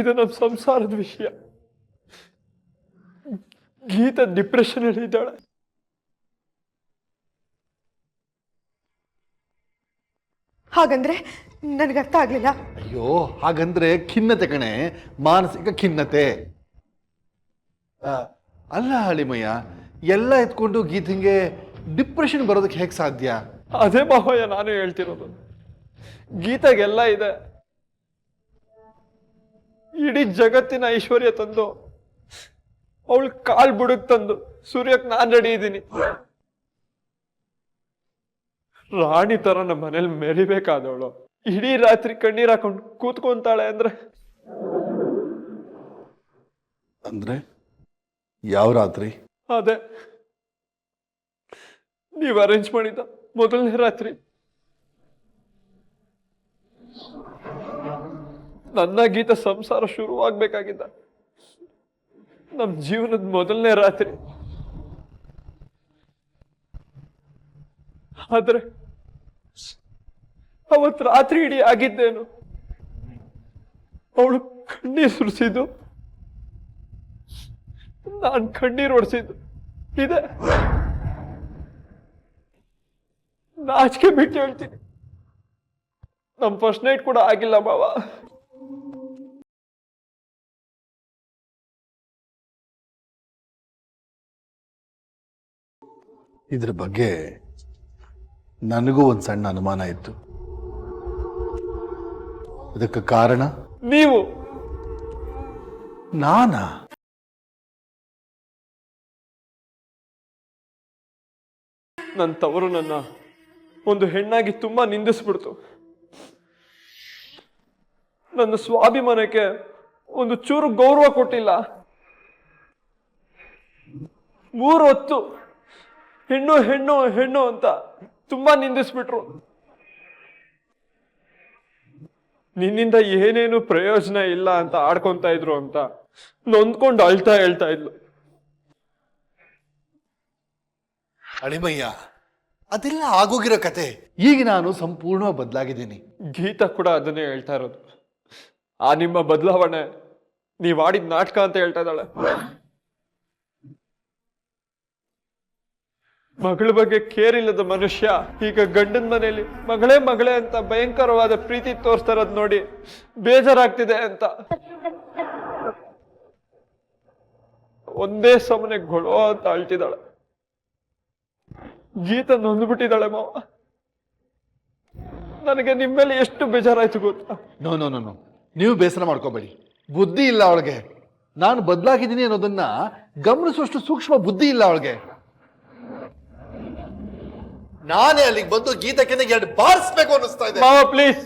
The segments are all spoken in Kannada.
ಇದು ನಮ್ಮ ಸಂಸಾರದ ವಿಷಯ. ಗೀತಾ ಡಿಪ್ರೆಷನ್ ಅಲ್ಲಿ ಇದ್ದಾಳೆ. ಹಾಗಂದ್ರೆ ನನಗೆ ಅರ್ಥ ಆಗ್ಲಿಲ್ಲ. ಅಯ್ಯೋ, ಹಾಗಂದ್ರೆ ಖಿನ್ನತೆ ಕಣೆ, ಮಾನಸಿಕ ಖಿನ್ನತೆ. ಅಲ್ಲ ಹಳಿಮಯ್ಯ, ಎಲ್ಲ ಎತ್ಕೊಂಡು ಗೀತಂಗೆ ಡಿಪ್ರೆಷನ್ ಬರೋದಕ್ಕೆ ಹೇಗೆ ಸಾಧ್ಯ? ಅದೇ ಮಾವಯ್ಯ ನಾನು ಹೇಳ್ತಿರೋದು. ಗೀತಾಗೆಲ್ಲ ಇದೆ. ಇಡೀ ಜಗತ್ತಿನ ಐಶ್ವರ್ಯ ತಂದು ಅವಳು ಕಾಲ್ ಬುಡಕ್ ತಂದು ಸೂರ್ಯಕ್ ನಾನ್ ರೆಡಿ ಇದ್ದೀನಿ. ರಾಣಿ ತರ ನಮ್ಮ ಮನೇಲಿ ಮೆರಿಬೇಕಾದವಳು ಇಡೀ ರಾತ್ರಿ ಕಣ್ಣೀರ್ ಹಾಕೊಂಡು ಕೂತ್ಕೊಂತಾಳೆ ಅಂದ್ರೆ ಯಾವ ರಾತ್ರಿ? ಅದೇ ನೀವು ಅರೇಂಜ್ ಮಾಡಿದ್ದ ಮೊದಲನೇ ರಾತ್ರಿ. ನನ್ನ ಗೀತ ಸಂಸಾರ ಶುರುವಾಗ್ಬೇಕಾಗಿದ್ದ ನಮ್ ಜೀವನದ ಮೊದಲನೇ ರಾತ್ರಿ. ಆದ್ರೆ ಅವತ್ ರಾತ್ರಿ ಇಡೀ ಆಗಿದ್ದೇನು? ಅವಳು ಕಣ್ಣೀರ್ ಸುರಿಸಿದ್ದು, ನಾನ್ ಕಣ್ಣೀರ್ ಹೊಡ್ಸಿದ್ದು ಇದೆ. ನಾಚಿಕೆ ಬಿಟ್ಟು ಹೇಳ್ತೀನಿ, ನಮ್ ಫಸ್ಟ್ ನೈಟ್ ಕೂಡ ಆಗಿಲ್ಲ ಬಾವ. ಇದ್ರ ಬಗ್ಗೆ ನನಗೂ ಒಂದು ಸಣ್ಣ ಅನುಮಾನ ಇತ್ತು. ಅದಕ್ಕೆ ಕಾರಣ ನೀವು. ನಾನಾ? ನನ್ನ ತವರು ನನ್ನ ಒಂದು ಹೆಣ್ಣಾಗಿ ತುಂಬಾ ನಿಂದಿಸ್ಬಿಡ್ತು. ನನ್ನ ಸ್ವಾಭಿಮಾನಕ್ಕೆ ಒಂದು ಚೂರು ಗೌರವ ಕೊಟ್ಟಿಲ್ಲ. 3 ಹೊತ್ತು ಹೆಣ್ಣು ಹೆಣ್ಣು ಹೆಣ್ಣು ಅಂತ ತುಂಬಾ ನಿಂದಿಸ್ಬಿಟ್ರು. ನಿನ್ನಿಂದ ಏನೇನು ಪ್ರಯೋಜನ ಇಲ್ಲ ಅಂತ ಆಡ್ಕೊಂತ ಇದ್ರು ಅಂತ ನೊಂದ್ಕೊಂಡು ಹೇಳ್ತಾ ಇದ್ಲು. ಅಳಿಮಯ್ಯ, ಅದೆಲ್ಲ ಆಗೋಗಿರೋ ಕತೆ. ಈಗ ನಾನು ಸಂಪೂರ್ಣವಾಗಿ ಬದಲಾಗಿದ್ದೀನಿ. ಗೀತಾ ಕೂಡ ಅದನ್ನೇ ಹೇಳ್ತಾ ಇರೋದು. ಆ ನಿಮ್ಮ ಬದಲಾವಣೆ ನೀವ್ ಆಡಿದ ನಾಟಕ ಅಂತ ಹೇಳ್ತಾ ಇದ್ದಾಳೆ. ಮಗಳ ಬಗ್ಗೆ ಕೇರ್ ಇಲ್ಲದ ಮನುಷ್ಯ ಈಗ ಗಂಡನ ಮನೆಯಲ್ಲಿ ಮಗಳೇ ಮಗಳೇ ಅಂತ ಭಯಂಕರವಾದ ಪ್ರೀತಿ ತೋರಿಸ್ತಾ ಇರೋದ್ ನೋಡಿ ಬೇಜಾರಾಗ್ತಿದೆ ಅಂತ ಒಂದೇ ಸಮನೆ ಗೊಳೋ ಅಂತ ಅಳ್ತಿದ್ದಾಳೆ. ಗೀತ ನೊಂದ್ಬಿಟ್ಟಿದ್ದಾಳೆ ಮಾವ. ನನಗೆ ನಿಮ್ಮ ಮೇಲೆ ಎಷ್ಟು ಬೇಜಾರಾಯ್ತು ಗೊತ್ತಾ? ನೋ ನೋ ನೋ ನೋ, ನೀವು ಬೇಸರ ಮಾಡ್ಕೋಬೇಡಿ. ಬುದ್ಧಿ ಇಲ್ಲ ಅವಳಿಗೆ. ನಾನು ಬದಲಾಗಿದ್ದೀನಿ ಅನ್ನೋದನ್ನ ಗಮನಿಸುವಷ್ಟು ಸೂಕ್ಷ್ಮ ಬುದ್ಧಿ ಇಲ್ಲ ಅವಳಿಗೆ. ನಾನೇ ಅಲ್ಲಿಗೆ ಬಂದು ಗೀತಕ್ಕೆ 2 ಬಾರಿಸ್ಬೇಕು ಅನ್ನಿಸ್ತಾ ಇದೆ. ಮಾವ ಪ್ಲೀಸ್,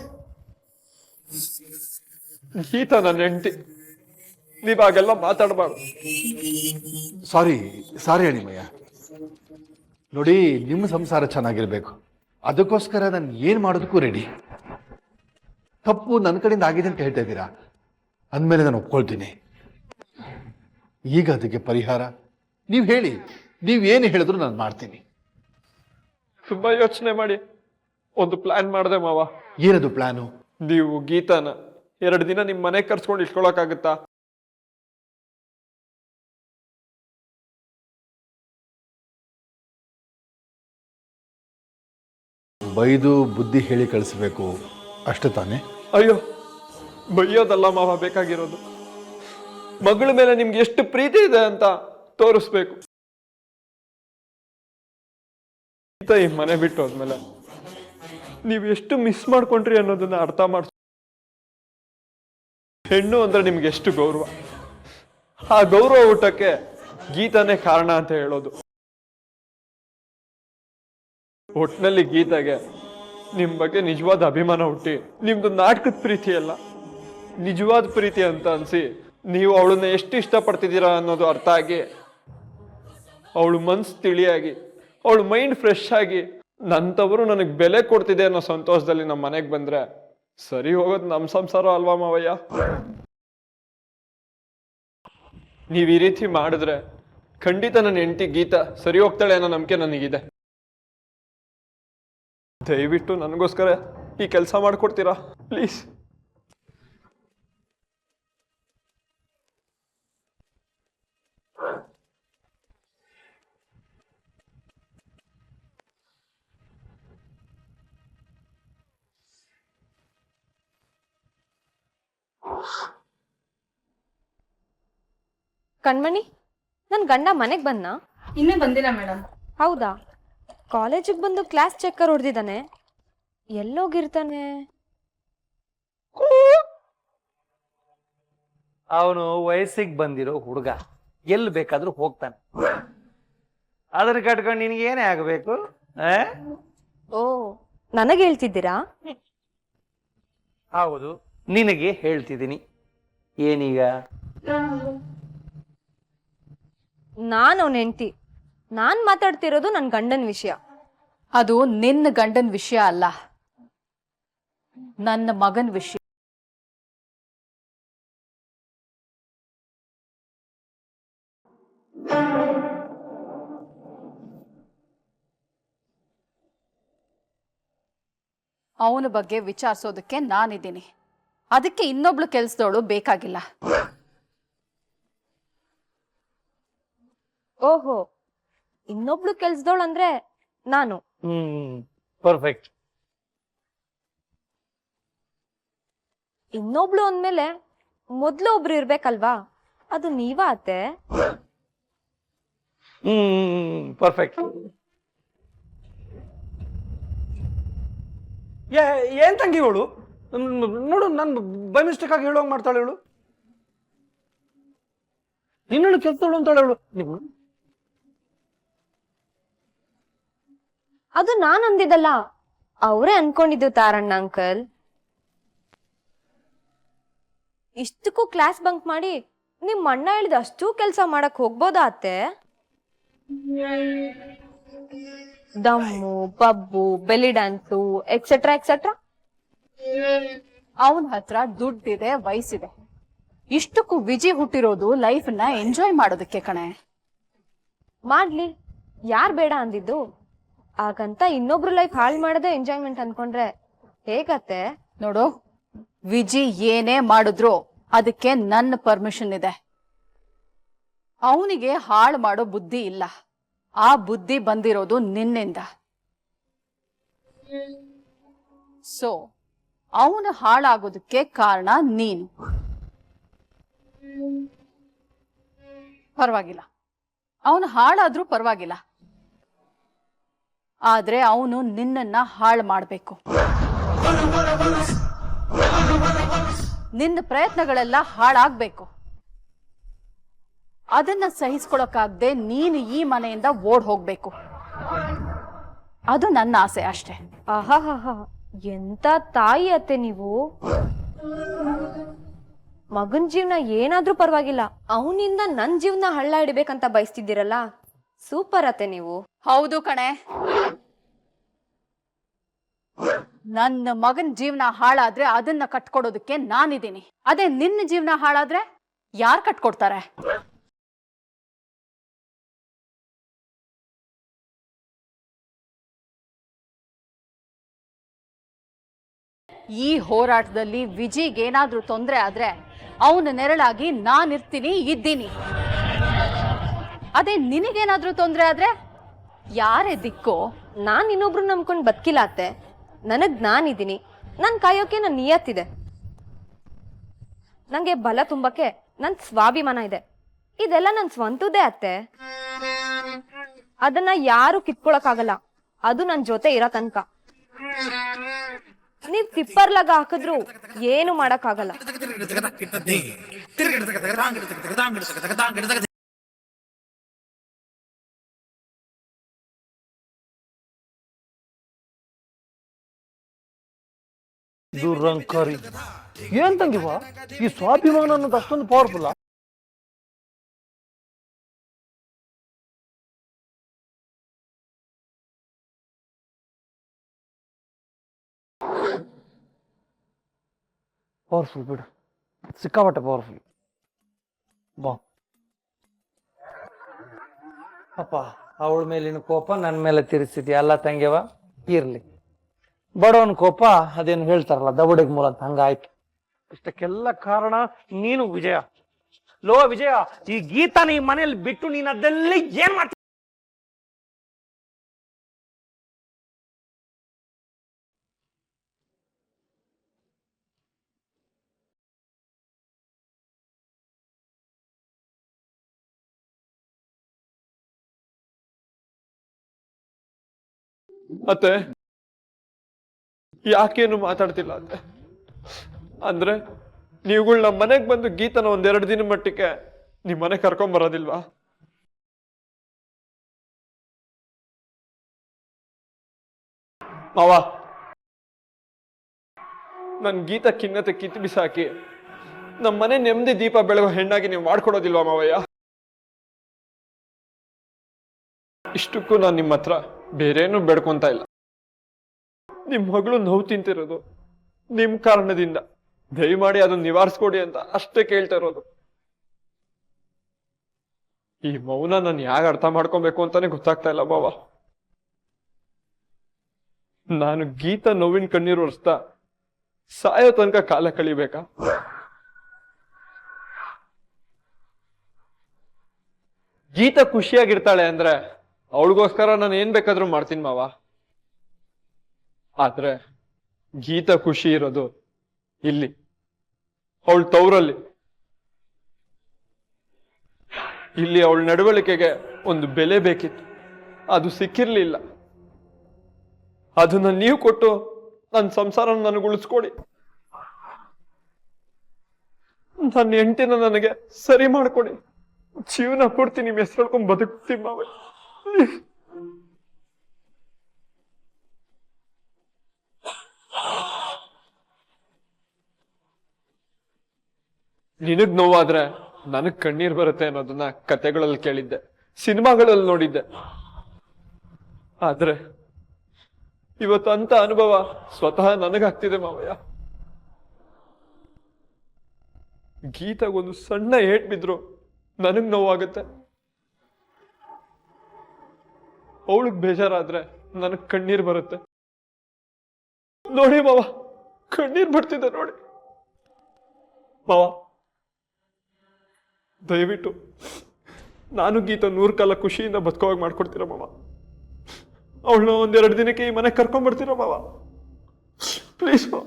ಗೀತಾ ನನ್ನ ಹೆಂಡತಿ, ನೀವ್ ಹಾಗೆಲ್ಲ ಮಾತಾಡಬಾರ್ದು. ಸಾರಿ ಅಳಿಮಯ್ಯ. ನೋಡಿ, ನಿಮ್ಮ ಸಂಸಾರ ಚೆನ್ನಾಗಿರ್ಬೇಕು, ಅದಕ್ಕೋಸ್ಕರ ನಾನು ಏನ್ ಮಾಡೋದಕ್ಕೂ ರೆಡಿ. ತಪ್ಪು ನನ್ನ ಕಡೆಯಿಂದ ಆಗಿದೆ ಅಂತ ಹೇಳ್ತಾ ಇದ್ದೀರಾ, ಅಂದಮೇಲೆ ನಾನು ಒಪ್ಕೊಳ್ತೀನಿ. ಈಗ ಅದಕ್ಕೆ ಪರಿಹಾರ ನೀವು ಹೇಳಿ. ನೀವೇನು ಹೇಳಿದ್ರು ನಾನು ಮಾಡ್ತೀನಿ. ತುಂಬಾ ಯೋಚನೆ ಮಾಡಿ ಒಂದು ಪ್ಲಾನ್ ಮಾಡಿದೆ ಮಾವ. ಏನದು ಪ್ಲಾನು? ನೀವು ಗೀತಾನ 2 ದಿನ ನಿಮ್ ಮನೆಗೆ ಕರ್ಸ್ಕೊಂಡು ಇಟ್ಕೊಳಕ್ಕಾಗತ್ತಾ? ಬೈದು ಬುದ್ಧಿ ಹೇಳಿ ಕಳಿಸ್ಬೇಕು ಅಷ್ಟೇ ತಾನೇ? ಅಯ್ಯೋ, ಬೈಯೋದಲ್ಲ ಮಾವ ಬೇಕಾಗಿರೋದು. ಮಗಳ ಮೇಲೆ ನಿಮ್ಗೆ ಎಷ್ಟು ಪ್ರೀತಿ ಇದೆ ಅಂತ ತೋರಿಸ್ಬೇಕು. ಈ ಮನೆ ಬಿಟ್ಟು ಹೋದ್ಮೇಲೆ ನೀವು ಎಷ್ಟು ಮಿಸ್ ಮಾಡ್ಕೊಂಡ್ರಿ ಅನ್ನೋದನ್ನ ಅರ್ಥ ಮಾಡ್ಸ. ಹೆಣ್ಣು ಅಂದ್ರೆ ನಿಮ್ಗೆ ಎಷ್ಟು ಗೌರವ, ಆ ಗೌರವ ಊಟಕ್ಕೆ ಗೀತಾನೇ ಕಾರಣ ಅಂತ ಹೇಳೋದು. ಒಟ್ನಲ್ಲಿ ಗೀತಾಗೆ ನಿಮ್ ಬಗ್ಗೆ ನಿಜವಾದ ಅಭಿಮಾನ ಹುಟ್ಟಿ, ನಿಮ್ದು ನಾಟಕದ ಪ್ರೀತಿ ಅಲ್ಲ ನಿಜವಾದ ಪ್ರೀತಿ ಅಂತ ಅನ್ಸಿ, ನೀವು ಅವಳನ್ನ ಎಷ್ಟು ಇಷ್ಟಪಡ್ತಿದ್ದೀರಾ ಅನ್ನೋದು ಅರ್ಥ ಆಗಿ, ಅವಳು ಮನ್ಸು ತಿಳಿಯಾಗಿ, ಅವಳು ಮೈಂಡ್ ಫ್ರೆಶ್ ಆಗಿ, ನಂತವರು ನನಗೆ ಬೆಲೆ ಕೊಡ್ತಿದೆ ಅನ್ನೋ ಸಂತೋಷದಲ್ಲಿ ನಮ್ಮ ಮನೆಗೆ ಬಂದ್ರೆ ಸರಿ ಹೋಗೋದು ನಮ್ಮ ಸಂಸಾರ ಅಲ್ವಾ ಮಾವಯ್ಯ? ನೀವ್ ಈ ರೀತಿ ಮಾಡಿದ್ರೆ ಖಂಡಿತ ನನ್ನ ಹೆಂಡತಿ ಗೀತಾ ಸರಿ ಹೋಗ್ತಾಳೆ ಅನ್ನೋ ನಂಬಿಕೆ ನನಗಿದೆ. ದಯವಿಟ್ಟು ನನಗೋಸ್ಕರ ಈ ಕೆಲಸ ಮಾಡ್ಕೊಡ್ತೀರಾ ಪ್ಲೀಸ್? ಕಣ್ಮಣಿ, ನನ್ ಗಂಡ ಮನೆಗ್ ಬಂದ್ನಾ? ಇನ್ನೂ ಬಂದಿಲ್ಲ ಮೇಡಮ್. ಹೌದಾ? ಕಾಲೇಜಿಗೆ ಬಂದು ಕ್ಲಾಸ್ ಚೆಕ್ಕರ್ ಹೊಡೆದಿದ್ದಾನೆ. ಎಲ್ಲೋಗಿರ್ತಾನೆ? ಅವನು ವಯಸ್ಸಿಗೆ ಬಂದಿರೋ ಹುಡುಗ, ಎಲ್ಲಿ ಬೇಕಾದ್ರೂ ಹೋಗ್ತಾನೆ. ಅದ್ರ ಕಟ್ಕೊಂಡು ನಿನಗೆ ಏನೇ ಆಗಬೇಕು? ಓ, ನನಗೆ ಹೇಳ್ತಿದ್ದೀರಾ? ಹೌದು, ನಿನಗೆ ಹೇಳ್ತಿದ್ದೀನಿ. ಏನೀಗ? ನಾನು ಅವನ ಹೆಂಡತಿ. ನಾನ್ ಮಾತಾಡ್ತಿರೋದು ನನ್ನ ಗಂಡನ ವಿಷಯ. ಅದು ನಿನ್ನ ಗಂಡನ ವಿಷಯ ಅಲ್ಲ, ನನ್ನ ಮಗನ ವಿಷಯ. ಅವನ ಬಗ್ಗೆ ವಿಚಾರಿಸೋದಕ್ಕೆ ನಾನಿದ್ದೀನಿ. ಅದಕ್ಕೆ ಇನ್ನೊಬ್ಳು ಕೆಲ್ಸದವಳು ಬೇಕಾಗಿಲ್ಲ. ಓಹೋ, ಇನ್ನೊಬ್ಳು ಕೆಲ್ಸದವಳು ಅಂದ್ರೆ ನಾನು. ಪರ್ಫೆಕ್ಟ್. ಇನ್ನೊಬ್ಳು ಅಂದ್ಮೇಲೆ ಮೊದ್ಲು ಒಬ್ರು ಇರ್ಬೇಕಲ್ವಾ? ಅದು ನೀವಾ ಅತ್ತೆ? ಪರ್ಫೆಕ್ಟ್. ಏನ್ ತಂಗಿ ಇವಳು? ನೋಡು, ನಾನು ಬೈ ಮಿಸ್ಟೇಕ್ ಆಗಿ ಹೇಳುವಂಗ್ ಮಾಡ್ತಾಳೆ ಇವಳು. ನಿನ್ನನ್ನು ಕೆಲ್ಸದವಳು ಅಂತಾಳೆ ಇವಳು. ಅದು ನಾನ್ ಅಂದಿದ್ದಲ್ಲ, ಅವರೇ ಅನ್ಕೊಂಡಿದ್ದು ತಾರಣ್ಣ ಅಂಕಲ್. ಇಷ್ಟಕ್ಕೂ ಕ್ಲಾಸ್ ಬಂಕ್ ಮಾಡಿ ನಿಮ್ ಅಣ್ಣ ಹೇಳಿದ ಅಷ್ಟು ಕೆಲ್ಸ ಮಾಡಕ್ ಹೋಗ್ಬೋದಾ ಅತ್ತೆ? ದಮ್ಮು, ಪಬ್ಬು, ಬೆಲಿ ಡ್ಯಾನ್ಸು, ಎಕ್ಸೆಟ್ರಾ ಎಕ್ಸೆಟ್ರಾ. ಅವನ ಹತ್ರ ದುಡ್ಡಿದೆ, ವಯಸ್ಸಿದೆ. ಇಷ್ಟಕ್ಕೂ ವಿಜಿ ಹುಟ್ಟಿರೋದು ಲೈಫ್ ನ ಎಂಜಾಯ್ ಮಾಡೋದಕ್ಕೆ ಕಣೆ. ಮಾಡ್ಲಿ, ಯಾರ್ ಬೇಡ ಅಂದಿದ್ದು? ಹಾಗಂತ ಇನ್ನೊಬ್ರು ಲೈಫ್ ಹಾಳು ಮಾಡೋದೇ ಎಂಜಾಯ್ಮೆಂಟ್ ಅನ್ಕೊಂಡ್ರೆ ಹೇಗತ್ತೆ? ನೋಡು, ವಿಜಿ ಏನೇ ಮಾಡಿದ್ರು ಅದಕ್ಕೆ ನನ್ನ ಪರ್ಮಿಷನ್ ಇದೆ. ಅವನಿಗೆ ಹಾಳು ಮಾಡೋ ಬುದ್ಧಿ ಇಲ್ಲ. ಆ ಬುದ್ಧಿ ಬಂದಿರೋದು ನಿನ್ನಿಂದ. ಸೊ ಅವನು ಹಾಳಾಗೋದಕ್ಕೆ ಕಾರಣ ನೀನು. ಪರವಾಗಿಲ್ಲ, ಅವನು ಹಾಳಾದ್ರೂ ಪರವಾಗಿಲ್ಲ, ಆದ್ರೆ ಅವನು ನಿನ್ನನ್ನ ಹಾಳು ಮಾಡಬೇಕು. ನಿನ್ನ ಪ್ರಯತ್ನಗಳೆಲ್ಲ ಹಾಳಾಗ್ಬೇಕು. ಅದನ್ನ ಸಹಿಸ್ಕೊಳಕ್ಕಾಗದೆ ನೀನು ಈ ಮನೆಯಿಂದ ಓಡ್ ಹೋಗ್ಬೇಕು. ಅದು ನನ್ನ ಆಸೆ ಅಷ್ಟೇ. ಆಹಾಹಾ, ಎಂತ ತಾಯಿ ಅತ್ತೆ ನೀವು. ಮಗನ್ ಜೀವನ ಏನಾದ್ರೂ ಪರವಾಗಿಲ್ಲ, ಅವನಿಂದ ನನ್ ಜೀವನ ಹಳ್ಳ ಹಿಡಿಬೇಕಂತ ಬಯಸ್ತಿದ್ದೀರಲ್ಲ, ಸೂಪರ್ ಅತ್ತೆ ನೀವು. ಹೌದು ಕಣೆ, ನನ್ನ ಮಗನ್ ಜೀವನ ಹಾಳಾದ್ರೆ ಅದನ್ನ ಕಟ್ಕೊಡೋದಕ್ಕೆ ನಾನಿದ್ದೀನಿ. ಅದೇ ನಿನ್ನ ಜೀವನ ಹಾಳಾದ್ರೆ ಯಾರು ಕಟ್ಕೊಡ್ತಾರೆ? ಈ ಹೋರಾಟದಲ್ಲಿ ವಿಜಿಗೇನಾದ್ರೂ ತೊಂದರೆ ಆದ್ರೆ ಅವನ ನೆರಳಾಗಿ ನಾನಿರ್ತೀನಿ, ಇದ್ದೀನಿ. ಅದೇ ನಿನಗೇನಾದ್ರೂ ತೊಂದರೆ ಆದ್ರೆ ಯಾರೇ ದಿಕ್ಕು? ನಾನ್ ಇನ್ನೊಬ್ರು ನಂಬ್ಕೊಂಡ್ ಬದುಕಿಲ್ಲ ಅತ್ತೆ. ನನಗ್ ನಾನಿದ್ದೀನಿ, ನನ್ ಕಾಯೋಕೆ ನನ್ ನಿಯತ್ತಿದೆ. ನಂಗೆ ಬಲ ತುಂಬಕ್ಕೆ ನನ್ ಸ್ವಾಭಿಮಾನ ಇದೆ. ಇದೆಲ್ಲ ನನ್ ಸ್ವಂತದ್ದೇ ಅತ್ತೆ. ಅದನ್ನ ಯಾರು ಕಿತ್ಕೊಳಕ್ಕಾಗಲ್ಲ. ಅದು ನನ್ ಜೊತೆ ಇರೋ ತನಕ. ನೀವ್ ತಿಪ್ಪರ್ಲಾಗ ಹಾಕಿದ್ರು ಏನು ಮಾಡಕ್ಕಾಗಲ್ಲ. ದುರಂಕಾರಿ. ಏನ್ ತಂಗಿವಾ, ಈ ಸ್ವಾಭಿಮಾನ ಅನ್ನೋದು ಅಷ್ಟೊಂದು ಪವರ್ಫುಲ್? ಪವರ್ಫುಲ್ ಬಿಡು, ಸಿಕ್ಕಾಪಟ್ಟೆ ಪವರ್ಫುಲ್. ಬಾ ಅಪ್ಪ, ಅವಳ ಮೇಲಿನ ಕೋಪ ನನ್ನ ಮೇಲೆ ತಿರ್ಸಿದ್ಯಾ ಅಲ್ಲ ತಂಗ್ಯವ? ಇರ್ಲಿ, ಬಡವನ್ ಕೋಪ ಅದೇನು ಹೇಳ್ತಾರಲ್ಲ, ದವಡೆಗ್ ಮೂಲ ಅಂತ, ಹಂಗಾಯ್ತು. ಇಷ್ಟಕ್ಕೆಲ್ಲ ಕಾರಣ ನೀನು ವಿಜಯ. ಲೋ ವಿಜಯ, ಈ ಗೀತಾನ ಈ ಮನೇಲಿ ಬಿಟ್ಟು ನೀನ್ ಅದೆಲ್ಲ ಏನ್ ಮಾಡ್ತೀಯ? ಅತ್ತೆ ಯಾಕೇನು ಮಾತಾಡ್ತಿಲ್ಲ ಅತ್ತೆ? ಅಂದ್ರೆ ನೀವುಗಳು ನಮ್ಮ ಮನೆಗೆ ಬಂದು ಗೀತನ ಒಂದೆರಡು ದಿನ ಮಟ್ಟಿಗೆ ನಿಮ್ ಮನೆ ಕರ್ಕೊಂಡ್ ಬರೋದಿಲ್ವಾ? ಮಾವ, ನನ್ ಗೀತ ಖಿನ್ನತೆ ಕಿತ್ತು ಬಿಸಾಕಿ ನಮ್ಮ ಮನೆ ನೆಮ್ಮದಿ ದೀಪ ಬೆಳಗೋ ಹೆಣ್ಣಾಗಿ ನೀವು ಮಾಡ್ಕೊಡೋದಿಲ್ವಾ ಮಾವಯ್ಯ? ಇಷ್ಟಕ್ಕೂ ನಾನು ನಿಮ್ಮ ಹತ್ರ ಬೇರೇನು ಬೇಡ್ಕೊಂತ ಇಲ್ಲ. ನಿಮ್ ಮಗಳು ನೋವು ತಿಂತಿರೋದು ನಿಮ್ ಕಾರಣದಿಂದ, ದಯಮಾಡಿ ಅದನ್ನ ನಿವಾರಿಸ್ಕೊಡಿ ಅಂತ ಅಷ್ಟೇ ಕೇಳ್ತಾ ಇರೋದು. ಈ ಮೌನ ನಾನು ಯಾಕೆ ಅರ್ಥ ಮಾಡ್ಕೊಬೇಕು ಅಂತಾನೆ ಗೊತ್ತಾಗ್ತಾ ಇಲ್ಲ ಮಾವ. ನಾನು ಗೀತ ನೋವಿನ ಕಣ್ಣೀರು ಒರೆಸ್ತಾ ಸಾಯೋ ತನಕ ಕಾಲ ಕಳಿಬೇಕಾ? ಗೀತ ಖುಷಿಯಾಗಿರ್ತಾಳೆ ಅಂದ್ರೆ ಅವಳಿಗೋಸ್ಕರ ನಾನು ಏನ್ ಬೇಕಾದ್ರೂ ಮಾಡ್ತೀನಿ ಮಾವ. ಆದ್ರೆ ಗೀತ ಖುಷಿ ಇರೋದು ಇಲ್ಲಿ, ಅವಳ ತವರಲ್ಲಿ. ಇಲ್ಲಿ ಅವಳ ನಡವಳಿಕೆಗೆ ಒಂದು ಬೆಲೆ ಬೇಕಿತ್ತು, ಅದು ಸಿಕ್ಕಿರ್ಲಿಲ್ಲ. ಅದನ್ನ ನೀವು ಕೊಟ್ಟು ನನ್ನ ಸಂಸಾರ ನನಗೆ ಉಳಿಸ್ಕೊಡಿ. ನನ್ನ ಹೆಂಡತಿನ ನನಗೆ ಸರಿ ಮಾಡ್ಕೊಡಿ. ಜೀವನ ಪೂರ್ತಿ ನಿಮ್ ಹೆಸರು ಹೇಳ್ಕೊಂಡ್ ಬದುಕ್ತೀನಿ ಮಾವ. ನಿನಗ್ ನೋವಾದ್ರೆ ನನಗ್ ಕಣ್ಣೀರ್ ಬರುತ್ತೆ ಅನ್ನೋದನ್ನ ಕತೆಗಳಲ್ಲಿ ಕೇಳಿದ್ದೆ, ಸಿನಿಮಾಗಳಲ್ಲಿ ನೋಡಿದ್ದೆ. ಆದ್ರೆ ಇವತ್ತು ಅಂತ ಅನುಭವ ಸ್ವತಃ ನನಗಾಗ್ತಿದೆ ಮಾವಯ್ಯ. ಗೀತಾಗೊಂದು ಸಣ್ಣ ಏಟ್ ಬಿದ್ರು ನನಗ್ ನೋವಾಗುತ್ತೆ. ಅವಳಿಗೆ ಬೇಜಾರಾದ್ರೆ ನನಗ್ ಕಣ್ಣೀರ್ ಬರುತ್ತೆ. ನೋಡಿ ಮಾವ, ಕಣ್ಣೀರ್ ಬರ್ತಿದೆ ನೋಡಿ ಮಾವ. ದಯವಿಟ್ಟು ನಾನು ಗೀತ 100 ಕಾಲ ಖುಷಿಯಿಂದ ಬದುಕೋವಾಗ ಮಾಡ್ಕೊಡ್ತೀರ ಮಾವ. ಅವಳನ್ನ ಒಂದೆರಡು ದಿನಕ್ಕೆ ಈ ಮನೆಗೆ ಕರ್ಕೊಂಡ್ಬರ್ತೀರ ಮಾವ, ಪ್ಲೀಸ್ ಮಾವ.